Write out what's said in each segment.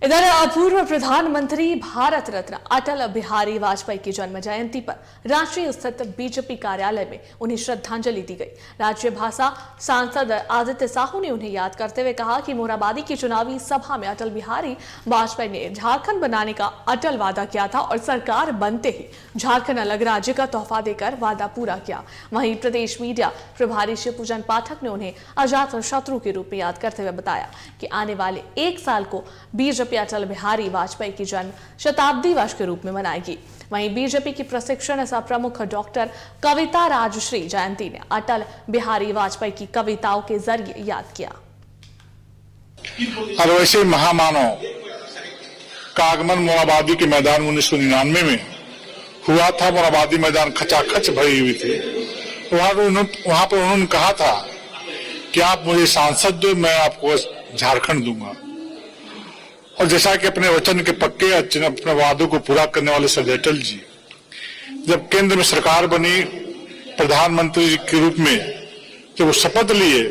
इधर पूर्व प्रधानमंत्री भारत रत्न अटल बिहारी वाजपेयी की जन्म जयंती पर रांची स्थित बीजेपी कार्यालय में उन्हें श्रद्धांजलि दी गई। राज्य भाषा सांसद आदित्य साहू ने उन्हें याद करते हुए कहा कि मोराबादी की चुनावी सभा में अटल बिहारी वाजपेयी ने झारखंड बनाने का अटल वादा किया था और सरकार बनते ही झारखंड अलग राज्य का तोहफा देकर वादा पूरा किया। वहीं प्रदेश मीडिया प्रभारी शिवपूजन पाठक ने उन्हें अजात शत्रु के रूप में याद करते हुए बताया कि आने वाले एक साल को बीजेपी अटल बिहारी वाजपेयी की जन्म शताब्दी वर्ष के रूप में मनाएगी। वहीं बीजेपी की प्रशिक्षण सह प्रमुख डॉक्टर कविता राजश्री जयंती ने अटल बिहारी वाजपेयी की कविताओं के जरिए याद किया। और वैसे महामानव का आगमन मोराबादी के मैदान 1999 में हुआ था। मोराबादी मैदान खचाखच भरी हुई थी। वहां पर उन्होंने कहा था कि आप मुझे सांसद दो, मैं आपको झारखंड दूंगा। और जैसा कि अपने वचन के पक्के अपने वादों को पूरा करने वाले सरदार अटल जी जब केंद्र में सरकार बनी, प्रधानमंत्री के रूप में जब वो शपथ लिए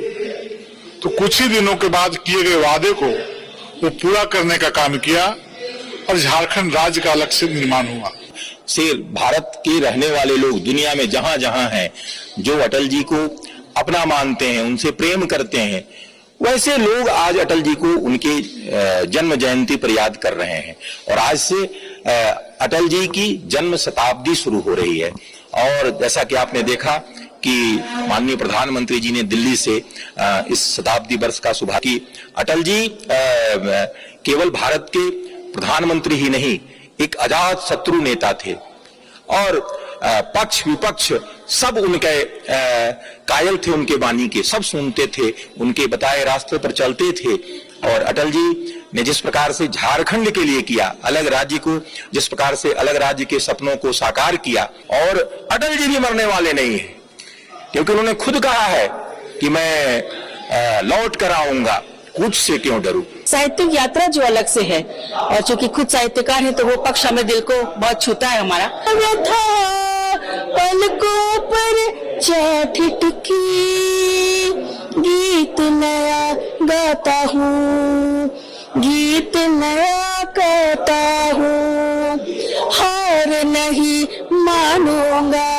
तो कुछ ही दिनों के बाद किए गए वादे को वो पूरा करने का काम किया और झारखंड राज्य का अलग से निर्माण हुआ। से भारत के रहने वाले लोग दुनिया में जहां जहां हैं, जो अटल जी को अपना मानते हैं, उनसे प्रेम करते हैं, वैसे लोग आज अटल जी को उनके जन्म जयंती पर याद कर रहे हैं। और आज से अटल जी की जन्म शताब्दी शुरू हो रही है। और जैसा कि आपने देखा कि माननीय प्रधानमंत्री जी ने दिल्ली से इस शताब्दी वर्ष का शुभारंभ की। अटल जी केवल भारत के प्रधानमंत्री ही नहीं, एक अजात शत्रु नेता थे और पक्ष विपक्ष सब उनके कायल थे, उनके वाणी के, सब सुनते थे, उनके बताए रास्ते पर चलते थे। और अटल जी ने जिस प्रकार से झारखंड के लिए किया, अलग राज्य को, जिस प्रकार से अलग राज्य के सपनों को साकार किया। और अटल जी भी मरने वाले नहीं है, क्योंकि उन्होंने खुद कहा है कि मैं लौट कर आऊंगा, कुछ से क्यों डरूं। साहित्यिक यात्रा जो अलग से है, और चूंकि खुद साहित्यकार है तो वो पक्ष हमें दिल को बहुत छूता है हमारा। पलकों पर ठिठकी, गीत नया गाता हूँ, गीत नया गाता हूँ, हार नहीं मानूंगा,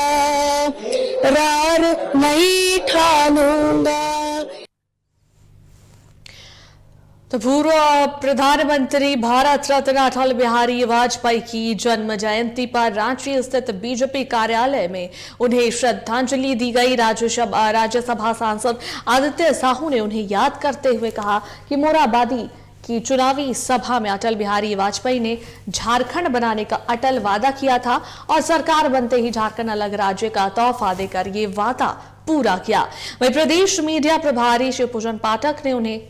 रार नहीं ठानूंगा। तो पूर्व प्रधानमंत्री भारत रत्न अटल बिहारी वाजपेयी की जन्म जयंती पर रांची स्थित बीजेपी कार्यालय में उन्हें श्रद्धांजलि दी गई। राज्यसभा सांसद आदित्य साहू ने उन्हें याद करते हुए कहा कि मोराबादी की चुनावी सभा में अटल बिहारी वाजपेयी ने झारखंड बनाने का अटल वादा किया था और सरकार बनते ही झारखंड अलग राज्य का तोहफा देकर ये वादा पूरा किया। वहीं प्रदेश मीडिया प्रभारी शिवपूजन पाठक ने उन्हें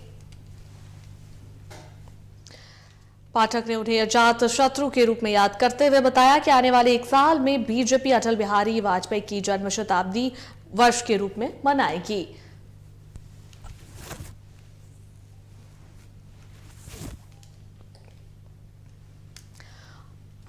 अजात शत्रु के रूप में याद करते हुए बताया कि आने वाले एक साल में बीजेपी अटल बिहारी वाजपेयी की जन्म शताब्दी वर्ष के रूप में मनाएगी।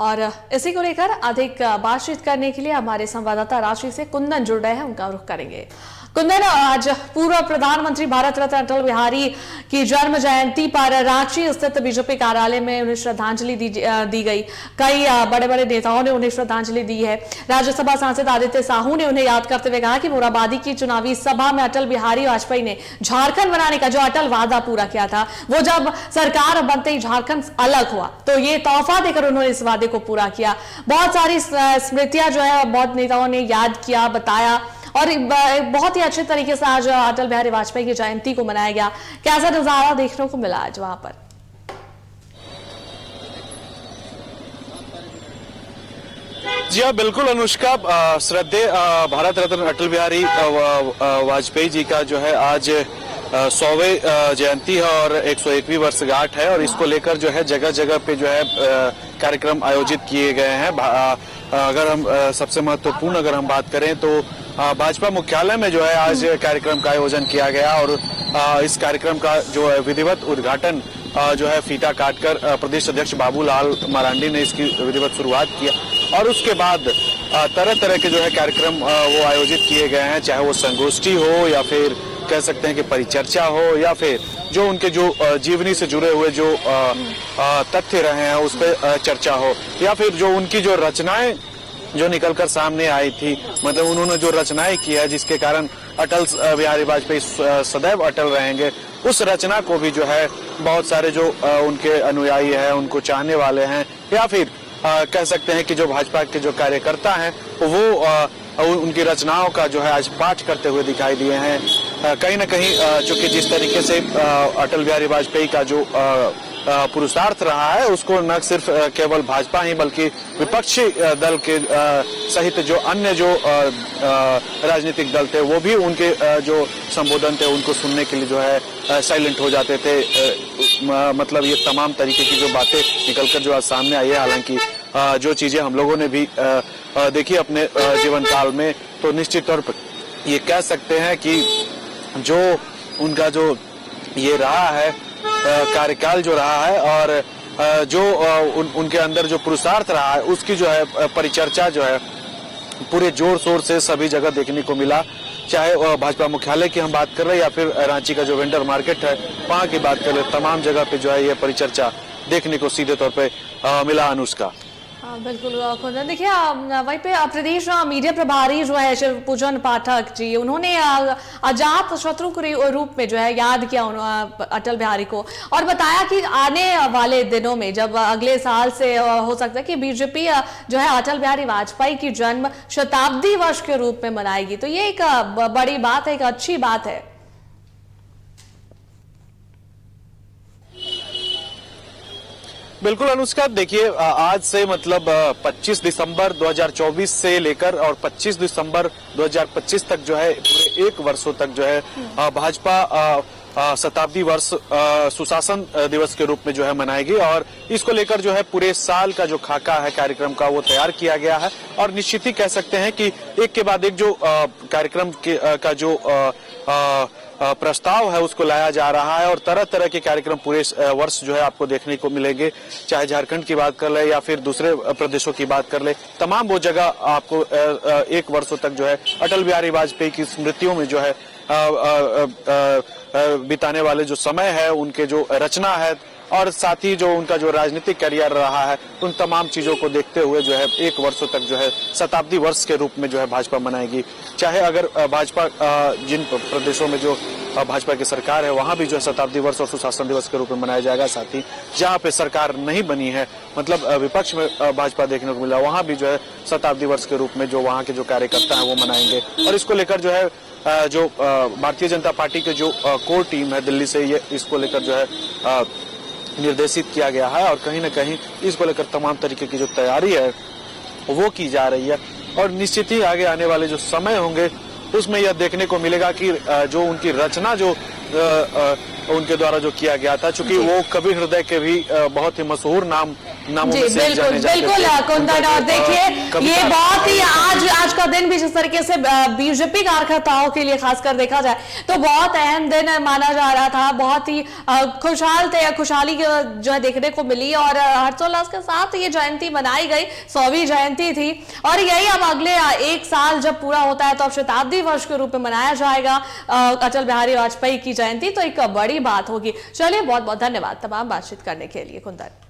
और इसी को लेकर अधिक बातचीत करने के लिए हमारे संवाददाता रांची से कुंदन जुड़ रहे हैं, उनका रुख करेंगे। कुंदन, आज पूर्व प्रधानमंत्री भारत रत्न अटल बिहारी की जन्म जयंती पर रांची स्थित बीजेपी कार्यालय में उन्हें श्रद्धांजलि दी गई। कई बड़े बड़े नेताओं ने उन्हें श्रद्धांजलि दी है। राज्यसभा सांसद आदित्य साहू ने उन्हें याद करते हुए कहा कि मोराबादी की चुनावी सभा में अटल बिहारी वाजपेयी ने झारखंड बनाने का जो अटल वादा पूरा किया था, वो जब सरकार बनते ही झारखंड अलग हुआ तो ये तोहफा देकर उन्होंने इस वादे को पूरा किया। बहुत सारी स्मृतियां जो है बहुत नेताओं ने याद किया, बताया और बहुत ही अच्छे तरीके से आज अटल बिहारी वाजपेयी की जयंती को मनाया गया। कैसा नजारा देखने को मिला आज वहां पर? जी हाँ, बिल्कुल अनुष्का, श्रद्धेय भारत रत्न अटल बिहारी वाजपेयी जी का जो है आज 100वें जयंती है और 101वीं वर्षगांठ है। और इसको लेकर जो है जगह जगह पे जो है कार्यक्रम आयोजित किए गए हैं। अगर हम सबसे महत्वपूर्ण अगर हम बात करें तो भाजपा मुख्यालय में जो है आज कार्यक्रम का आयोजन किया गया और इस कार्यक्रम का जो है विधिवत उद्घाटन जो है फीता काटकर प्रदेश अध्यक्ष बाबूलाल मरांडी ने इसकी विधिवत शुरुआत किया। और उसके बाद तरह तरह के जो है कार्यक्रम वो आयोजित किए गए हैं, चाहे वो संगोष्ठी हो या फिर कह सकते हैं कि परिचर्चा हो या फिर जो उनके जो जीवनी से जुड़े हुए जो तथ्य रहे हैं उस पर चर्चा हो, या फिर जो उनकी जो रचनाएं जो निकलकर सामने आई थी, मतलब उन्होंने जो रचनाएं की है जिसके कारण अटल बिहारी वाजपेयी सदैव अटल रहेंगे, उस रचना को भी जो है बहुत सारे जो उनके अनुयायी हैं, उनको चाहने वाले हैं, या फिर कह सकते हैं कि जो भाजपा के जो कार्यकर्ता हैं वो उनकी रचनाओं का जो है आज पाठ करते हुए दिखाई दिए हैं। कहीं ना कहीं चूंकि जिस तरीके से अटल बिहारी वाजपेयी का जो पुरुषार्थ रहा है उसको न सिर्फ केवल भाजपा ही बल्कि विपक्षी दल के सहित जो अन्य जो राजनीतिक दल थे वो भी उनके जो संबोधन थे उनको सुनने के लिए जो है साइलेंट हो जाते थे। मतलब ये तमाम तरीके की जो बातें निकलकर जो आज सामने आई है, हालांकि जो चीजें हम लोगों ने भी देखी अपने जीवन काल में, तो निश्चित तौर पर ये कह सकते हैं कि जो उनका जो ये रहा है कार्यकाल जो रहा है और जो उनके अंदर जो पुरुषार्थ रहा है उसकी जो है परिचर्चा जो है पूरे जोर शोर से सभी जगह देखने को मिला। चाहे भाजपा मुख्यालय की हम बात कर रहे हैं या फिर रांची का जो वेंडर मार्केट है वहां की बात कर रहे, तमाम जगह पे जो है ये परिचर्चा देखने को सीधे तौर पे मिला। अनुष्का बिल्कुल कुंदन, देखिए वहीं पे प्रदेश मीडिया प्रभारी जो है शिवपूजन पाठक जी, उन्होंने अजात शत्रु के रूप में जो है याद किया अटल बिहारी को और बताया कि आने वाले दिनों में जब अगले साल से हो सकता है कि बीजेपी जो है अटल बिहारी वाजपेयी की जन्म शताब्दी वर्ष के रूप में मनाएगी, तो ये एक बड़ी बात है, एक अच्छी बात है। बिल्कुल अनुष्का, देखिए आज से मतलब 25 दिसंबर 2024 से लेकर और 25 दिसंबर 2025 तक जो है पूरे 1 वर्षों तक जो है भाजपा शताब्दी वर्ष सुशासन दिवस के रूप में जो है मनाएगी और इसको लेकर जो है पूरे साल का जो खाका है कार्यक्रम का वो तैयार किया गया है और निश्चित ही कह सकते हैं कि एक के बाद एक जो कार्यक्रम का जो प्रस्ताव है उसको लाया जा रहा है और तरह तरह के कार्यक्रम पूरे वर्ष जो है आपको देखने को मिलेंगे। चाहे झारखंड की बात कर ले या फिर दूसरे प्रदेशों की बात कर ले, तमाम वो जगह आपको 1 वर्षों तक जो है अटल बिहारी वाजपेयी की स्मृतियों में जो है बिताने वाले जो समय है, उनके जो रचना है और साथ ही जो उनका जो राजनीतिक करियर रहा है, उन तमाम चीजों को देखते हुए जो है 1 वर्षों तक जो है शताब्दी वर्ष के रूप में जो है भाजपा मनाएगी। चाहे अगर भाजपा जिन प्रदेशों में जो भाजपा की सरकार है वहां भी जो है शताब्दी वर्ष और सुशासन दिवस के रूप में मनाया जाएगा, साथ ही जहां पे सरकार नहीं बनी है, मतलब विपक्ष में भाजपा देखने को मिला, वहां भी जो है शताब्दी वर्ष के रूप में जो वहां के जो कार्यकर्ता है वो मनाएंगे। और इसको लेकर जो है जो भारतीय जनता पार्टी के जो कोर टीम है दिल्ली से, ये इसको लेकर जो है निर्देशित किया गया है और कहीं ना कहीं इसको लेकर तमाम तरीके की जो तैयारी है वो की जा रही है और निश्चित ही आगे आने वाले जो समय होंगे उसमें यह देखने को मिलेगा कि जो उनकी रचना जो उनके द्वारा जो किया गया था, चूंकि वो कवि हृदय के भी बहुत ही मशहूर नामों में से जाने जाते थे। बिल्कुल कुंदन, और देखिए ये बहुत ही आज का दिन भी जिस तरीके से बीजेपी कार्यकर्ताओं के लिए खासकर देखा जाए तो बहुत अहम दिन माना जा रहा था, बहुत ही खुशहाल थे, खुशहाली जो है देखने को मिली और हर्षोल्लास के साथ ये जयंती मनाई गई, 100वीं जयंती थी और यही अब अगले 1 साल जब पूरा होता है तो अब शताब्दी वर्ष के रूप में मनाया जाएगा अटल बिहारी वाजपेयी की जयंती, तो एक बड़ी बात होगी। चलिए बहुत बहुत धन्यवाद तमाम बातचीत करने के लिए कुंदन।